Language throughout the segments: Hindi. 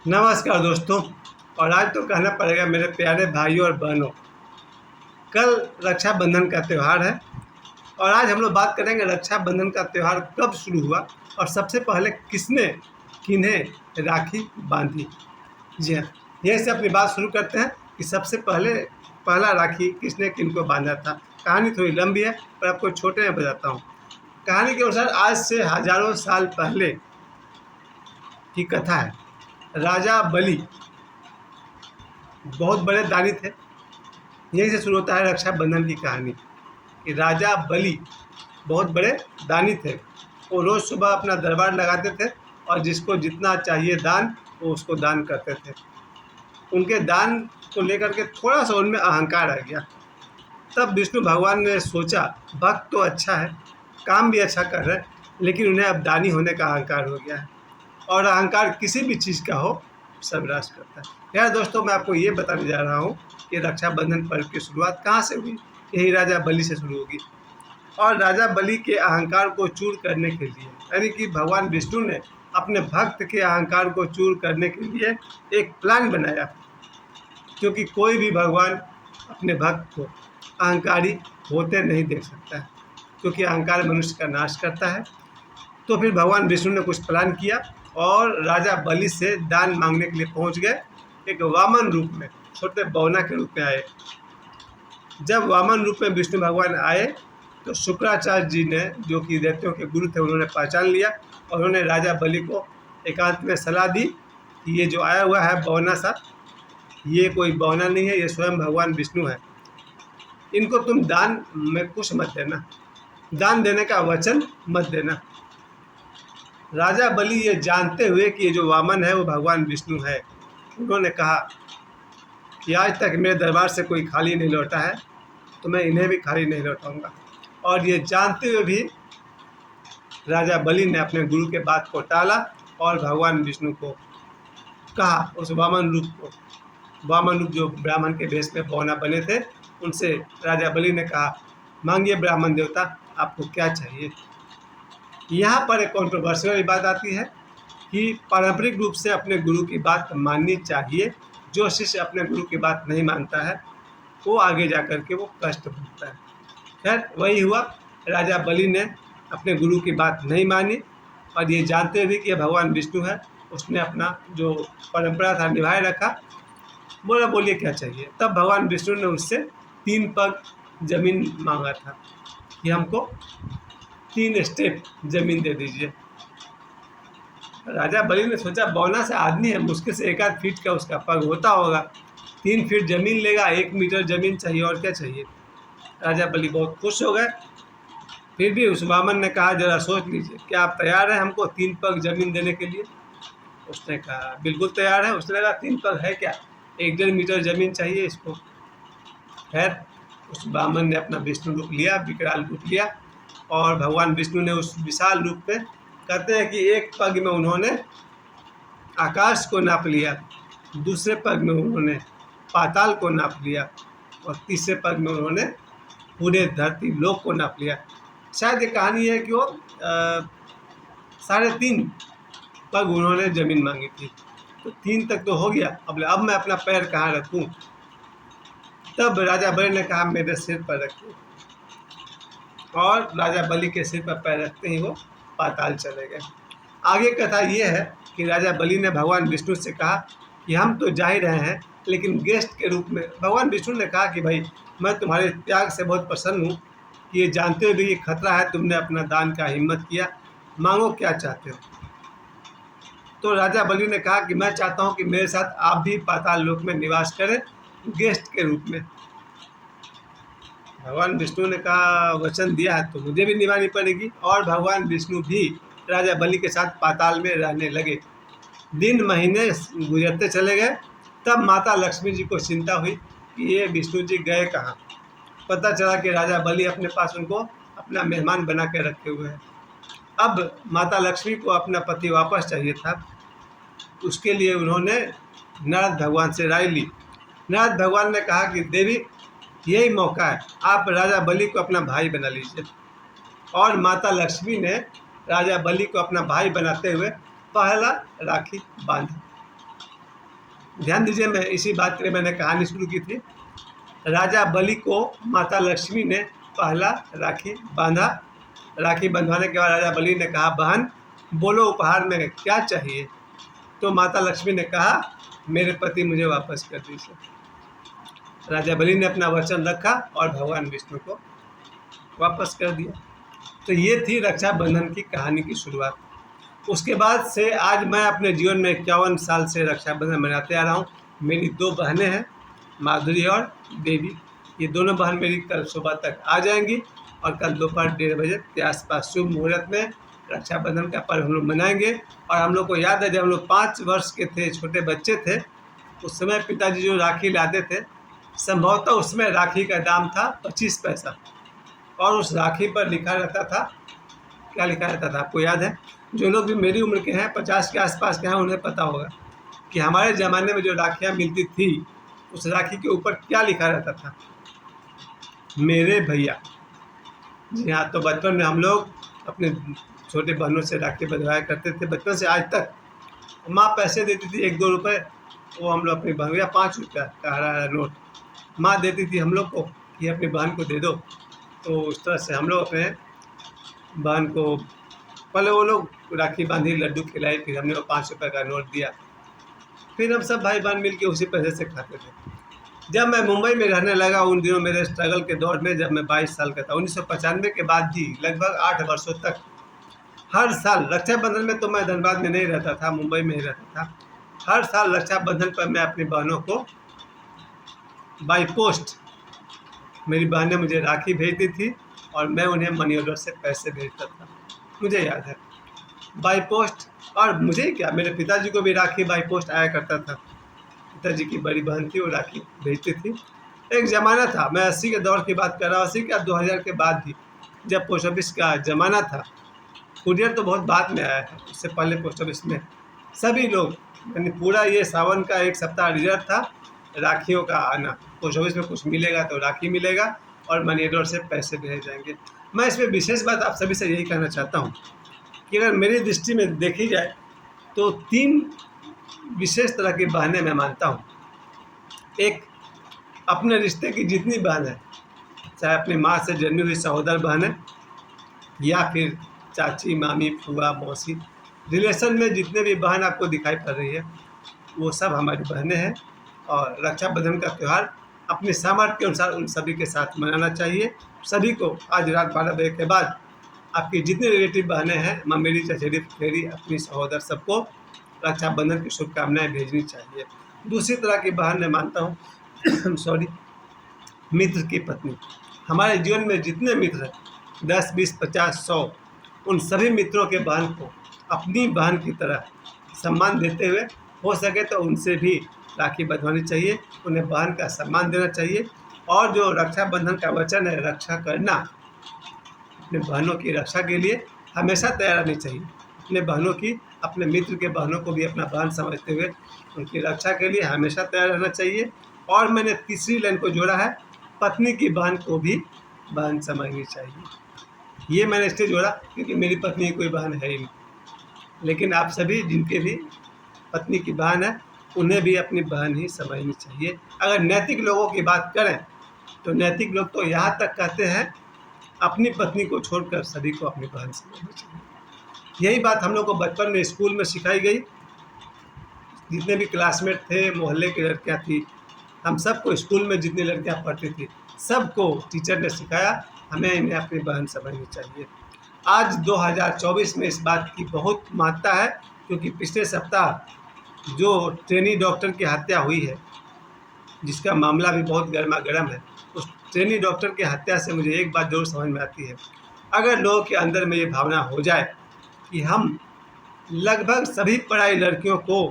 नमस्कार दोस्तों। और आज तो कहना पड़ेगा मेरे प्यारे भाइयों और बहनों, कल रक्षाबंधन का त्यौहार है। और आज हम लोग बात करेंगे रक्षाबंधन का त्यौहार कब शुरू हुआ और सबसे पहले किसने किन्हें राखी बांधी। जी हाँ, यहीं से अपनी बात शुरू करते हैं कि सबसे पहले पहला राखी किसने किनको बांधा था। कहानी थोड़ी लंबी है पर आपको छोटे में बताता हूँ। कहानी के अनुसार आज से हजारों साल पहले की कथा है। राजा बलि बहुत बड़े दानी थे। यहीं से शुरू होता है रक्षाबंधन की कहानी कि राजा बलि बहुत बड़े दानी थे। वो रोज़ सुबह अपना दरबार लगाते थे और जिसको जितना चाहिए दान वो उसको दान करते थे। उनके दान को लेकर के थोड़ा सा उनमें अहंकार आ गया। तब विष्णु भगवान ने सोचा भक्त तो अच्छा है, काम भी अच्छा कर रहे हैं, लेकिन उन्हें अब दानी होने का अहंकार हो गया है। और अहंकार किसी भी चीज़ का हो सब राज करता है। यार दोस्तों, मैं आपको ये बताने जा रहा हूँ कि रक्षाबंधन पर्व की शुरुआत कहाँ से हुई। यही राजा बलि से शुरू होगी। और राजा बलि के अहंकार को चूर करने के लिए, यानी कि भगवान विष्णु ने अपने भक्त के अहंकार को चूर करने के लिए एक प्लान बनाया, क्योंकि कोई भी भगवान अपने भक्त को अहंकारी होते नहीं देख सकता है, क्योंकि अहंकार मनुष्य का नाश करता है। तो फिर भगवान विष्णु ने कुछ प्लान किया और राजा बलि से दान मांगने के लिए पहुंच गए। एक वामन रूप में, छोटे बौना के रूप में आए। जब वामन रूप में विष्णु भगवान आए तो शुक्राचार्य जी ने, जो कि दैत्यों के गुरु थे, उन्होंने पहचान लिया और उन्होंने राजा बलि को एकांत में सलाह दी कि ये जो आया हुआ है बौना सा, ये कोई बौना नहीं है, ये स्वयं भगवान विष्णु है। इनको तुम दान में कुछ मत देना, दान देने का वचन मत देना। राजा बलि ये जानते हुए कि ये जो वामन है वो भगवान विष्णु है, उन्होंने कहा कि आज तक मेरे दरबार से कोई खाली नहीं लौटा है, तो मैं इन्हें भी खाली नहीं लौटाऊंगा। और ये जानते हुए भी राजा बलि ने अपने गुरु के बात को टाला और भगवान विष्णु को कहा, उस वामन रूप को, वामन रूप जो ब्राह्मण के भेष में बौना बने थे, उनसे राजा बलि ने कहा, मांगिए ब्राह्मण देवता, आपको क्या चाहिए। यहाँ पर एक कॉन्ट्रोवर्शियल बात आती है कि पारंपरिक रूप से अपने गुरु की बात माननी चाहिए। जो शिष्य अपने गुरु की बात नहीं मानता है वो आगे जा कर के वो कष्ट भोगता है। खैर वही हुआ, राजा बलि ने अपने गुरु की बात नहीं मानी और ये जानते हुए कि ये भगवान विष्णु है, उसने अपना जो परंपरा था निभाए रखा। बोला बोलिए क्या चाहिए। तब भगवान विष्णु ने उससे 3 पग जमीन मांगा था कि हमको 3 स्टेप जमीन दे दीजिए। राजा बलि ने सोचा बौना से आदमी है, मुश्किल से 1 आध फीट का उसका पग होता होगा, 3 फीट जमीन लेगा, 1 मीटर जमीन चाहिए, और क्या चाहिए। राजा बलि बहुत खुश हो गए। फिर भी उस वामन ने कहा, जरा सोच लीजिए, क्या आप तैयार हैं हमको 3 पग जमीन देने के लिए। उसने कहा बिल्कुल तैयार है। उसने कहा 3 पग है क्या, 1 डेढ़ मीटर जमीन चाहिए इसको। खैर उस वामन ने अपना विष्णु रूप लिया, विकराल रूप लिया, और भगवान विष्णु ने उस विशाल रूप में, कहते हैं कि एक पग में उन्होंने आकाश को नाप लिया, दूसरे पग में उन्होंने पाताल को नाप लिया, और तीसरे पग में उन्होंने पूरे धरती लोक को नाप लिया। शायद ये कहानी है कि वो 3.5 पग उन्होंने ज़मीन मांगी थी, तो 3 तक तो हो गया। अब मैं अपना पैर कहाँ रखूँ। तब राजा बलि ने कहा मेरे सिर पर रखिए, और राजा बलि के सिर पर पैर रखते ही वो पाताल चले गए। आगे कथा ये है कि राजा बलि ने भगवान विष्णु से कहा कि हम तो जा ही रहे हैं, लेकिन गेस्ट के रूप में। भगवान विष्णु ने कहा कि भाई मैं तुम्हारे त्याग से बहुत प्रसन्न हूँ, कि ये जानते हुए भी कि खतरा है, तुमने अपना दान का हिम्मत किया, मांगो क्या चाहते हो। तो राजा बलि ने कहा कि मैं चाहता हूँ कि मेरे साथ आप भी पाताल लोक में निवास करें गेस्ट के रूप में। भगवान विष्णु ने कहा वचन दिया है तो मुझे भी निभानी पड़ेगी, और भगवान विष्णु भी राजा बलि के साथ पाताल में रहने लगे। दिन महीने गुजरते चले गए। तब माता लक्ष्मी जी को चिंता हुई कि ये विष्णु जी गए कहाँ। पता चला कि राजा बलि अपने पास उनको अपना मेहमान बना के रखे हुए हैं। अब माता लक्ष्मी को अपना पति वापस चाहिए था। उसके लिए उन्होंने नारद भगवान से राय ली। नारद भगवान ने कहा कि देवी यही मौका है, आप राजा बलि को अपना भाई बना लीजिए। और माता लक्ष्मी ने राजा बलि को अपना भाई बनाते हुए पहला राखी बांधी। ध्यान दीजिए, मैं इसी बात के लिए मैंने कहानी शुरू की थी। राजा बलि को माता लक्ष्मी ने पहला राखी बांधा। राखी बंधवाने के बाद राजा बलि ने कहा, बहन बोलो उपहार में क्या चाहिए। तो माता लक्ष्मी ने कहा, मेरे पति मुझे वापस कर दीजिए। राजा बलि ने अपना वचन रखा और भगवान विष्णु को वापस कर दिया। तो ये थी रक्षाबंधन की कहानी की शुरुआत। उसके बाद से आज मैं अपने जीवन में 51 साल से रक्षाबंधन मनाते आ रहा हूँ। मेरी 2 बहनें हैं, माधुरी और देवी। ये दोनों बहन मेरी कल सुबह तक आ जाएंगी और कल दोपहर 1:30 बजे के आसपास शुभ मुहूर्त में रक्षाबंधन का पर्व हम लोग मनाएंगे। और हम लोग को याद है, जब हम लोग 5 वर्ष के थे, छोटे बच्चे थे, उस समय पिताजी जो राखी लाते थे, संभवतः उसमें राखी का दाम था 25 पैसा। और उस राखी पर लिखा रहता था, क्या लिखा रहता था आपको याद है? जो लोग भी मेरी उम्र के हैं, 50 के आसपास के हैं, उन्हें पता होगा कि हमारे ज़माने में जो राखियाँ मिलती थी, उस राखी के ऊपर क्या लिखा रहता था? मेरे भैया। जी हाँ, तो बचपन में हम लोग अपने छोटे बहनों से राखी बंधवाया करते थे, बचपन से आज तक। माँ पैसे देती थी 1-2 रुपये, वो हम लोग अपनी बहन, या 5 रुपया का हरा नोट माँ देती थी हम लोग को कि अपनी बहन को दे दो। तो उस तरह से हम लोग अपने बहन को पहले वो लोग राखी बांधी, लड्डू खिलाई, फिर हमने वो 5 रुपये का नोट दिया। फिर हम सब भाई बहन मिल के उसी पैसे से खाते थे। जब मैं मुंबई में रहने लगा, उन दिनों मेरे स्ट्रगल के दौर में, जब मैं 22 साल का था, 1995 के बाद भी लगभग 8 वर्षों तक हर साल रक्षाबंधन में, तो मैं धनबाद में नहीं रहता था, मुंबई में ही रहता था, हर साल रक्षाबंधन पर मैं अपनी बहनों को बाई पोस्ट, मेरी बहनें मुझे राखी भेजती थी और मैं उन्हें मनी ऑर्डर से पैसे भेजता था। मुझे याद है, बाई पोस्ट। और मुझे ही क्या, मेरे पिताजी को भी राखी बाई पोस्ट आया करता था। पिताजी की बड़ी बहन थी, वो राखी भेजती थी। एक ज़माना था, मैं 80 के दौर की बात कर रहा हूँ, 80 क्या 2000 के बाद भी, जब पोस्ट ऑफिस का ज़माना था। कुरियर तो बहुत बाद में आया है, उससे पहले पोस्ट ऑफिस में सभी लोग, यानी पूरा ये सावन का 1 सप्ताह रिजर्व था राखियों का आना। पोस्ट ऑफिस में कुछ मिलेगा तो राखी मिलेगा और मनी ऑर्डर से पैसे भेजे जाएंगे। मैं इसमें विशेष बात आप सभी से यही कहना चाहता हूँ कि अगर मेरी दृष्टि में देखी जाए तो 3 विशेष तरह की बहनें मैं मानता हूँ। एक, अपने रिश्ते की जितनी बहन है, चाहे अपनी माँ से जन्मी हुई सहोदर बहनें, या फिर चाची, मामी, फूआ, मौसी, रिलेशन में जितने भी बहन आपको दिखाई पड़ रही है, वो सब हमारी बहनें हैं। और रक्षाबंधन का त्यौहार अपने सामर्थ्य के अनुसार उन सभी के साथ मनाना चाहिए। सभी को आज रात 12 बजे के बाद आपकी जितनी रिलेटिव बहनें हैं, ममेरी, चचेरी, फुफेरी, अपनी सहोदर, सबको रक्षाबंधन की शुभकामनाएं भेजनी चाहिए। दूसरी तरह की बहन मैं मानता हूँ सॉरी, मित्र की पत्नी। हमारे जीवन में जितने मित्र हैं, 10, 20, 50, 100, उन सभी मित्रों के बहन को अपनी बहन की तरह सम्मान देते हुए, हो सके तो उनसे भी राखी बंधवानी चाहिए, उन्हें बहन का सम्मान देना चाहिए। और जो रक्षाबंधन का वचन है, रक्षा करना, अपने बहनों की रक्षा के लिए हमेशा तैयार रहनी चाहिए। अपने बहनों की, अपने मित्र के बहनों को भी अपना बहन समझते हुए उनकी रक्षा के लिए हमेशा तैयार रहना चाहिए। और मैंने तीसरी लाइन को जोड़ा है, पत्नी की बहन को भी बहन समझनी चाहिए। ये मैंने इसलिए जोड़ा क्योंकि मेरी पत्नी की कोई बहन है ही नहीं, लेकिन आप सभी जिनके भी पत्नी की बहन है, उन्हें भी अपनी बहन ही समझनी चाहिए। अगर नैतिक लोगों की बात करें तो नैतिक लोग तो यहाँ तक कहते हैं, अपनी पत्नी को छोड़कर सभी को अपनी बहन समझनी चाहिए। यही बात हम लोग को बचपन में स्कूल में सिखाई गई। जितने भी क्लासमेट थे, मोहल्ले की लड़कियाँ थी, हम सबको, स्कूल में जितनी लड़कियाँ पढ़ती थी, सबको टीचर ने सिखाया हमें इन्हें अपनी बहन समझनी चाहिए। आज 2024 में इस बात की बहुत महत्ता है, क्योंकि पिछले सप्ताह जो ट्रेनी डॉक्टर की हत्या हुई है, जिसका मामला भी बहुत गर्मा गर्म है, उस ट्रेनी डॉक्टर की हत्या से मुझे एक बात जरूर समझ में आती है। अगर लोगों के अंदर में ये भावना हो जाए कि हम लगभग सभी पढ़ाई लड़कियों को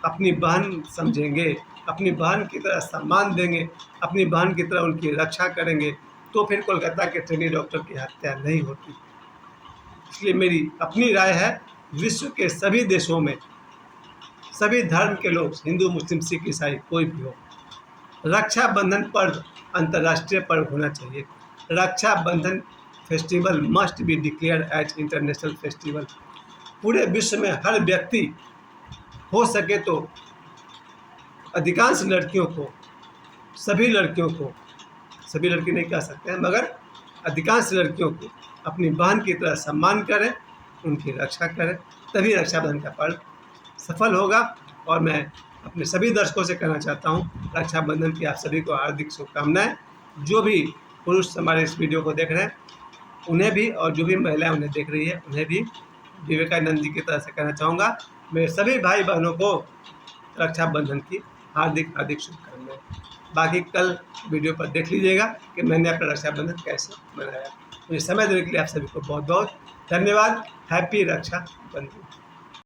अपनी बहन समझेंगे, अपनी बहन की तरह सम्मान देंगे, अपनी बहन की तरह उनकी रक्षा करेंगे, तो फिर कोलकाता के ट्रेनी डॉक्टर की हत्या नहीं होती। इसलिए मेरी अपनी राय है, विश्व के सभी देशों में सभी धर्म के लोग, हिंदू, मुस्लिम, सिख, ईसाई, कोई भी हो, रक्षाबंधन पर्व अंतर्राष्ट्रीय पर्व होना चाहिए। Rakshabandhan festival must be declared as international festival. पूरे विश्व में हर व्यक्ति हो सके तो अधिकांश लड़कियों को, सभी लड़कियों को, सभी लड़की नहीं कह सकते हैं मगर अधिकांश लड़कियों को अपनी बहन की तरह सम्मान करें, उनकी रक्षा करें, तभी रक्षाबंधन का पर्व सफल होगा। और मैं अपने सभी दर्शकों से कहना चाहता हूँ, रक्षाबंधन की आप सभी को हार्दिक शुभकामनाएं। जो भी पुरुष हमारे इस वीडियो को देख रहे हैं उन्हें भी, और जो भी महिलाएं उन्हें देख रही है उन्हें भी विवेकानंद जी की तरह से कहना चाहूँगा, मेरे सभी भाई बहनों को रक्षाबंधन की हार्दिक हार्दिक शुभकामनाएं। बाकी कल वीडियो पर देख लीजिएगा कि मैंने अपना रक्षाबंधन कैसे मनाया। मुझे समय देने के लिए आप सभी को बहुत बहुत धन्यवाद। हैप्पी रक्षाबंधन।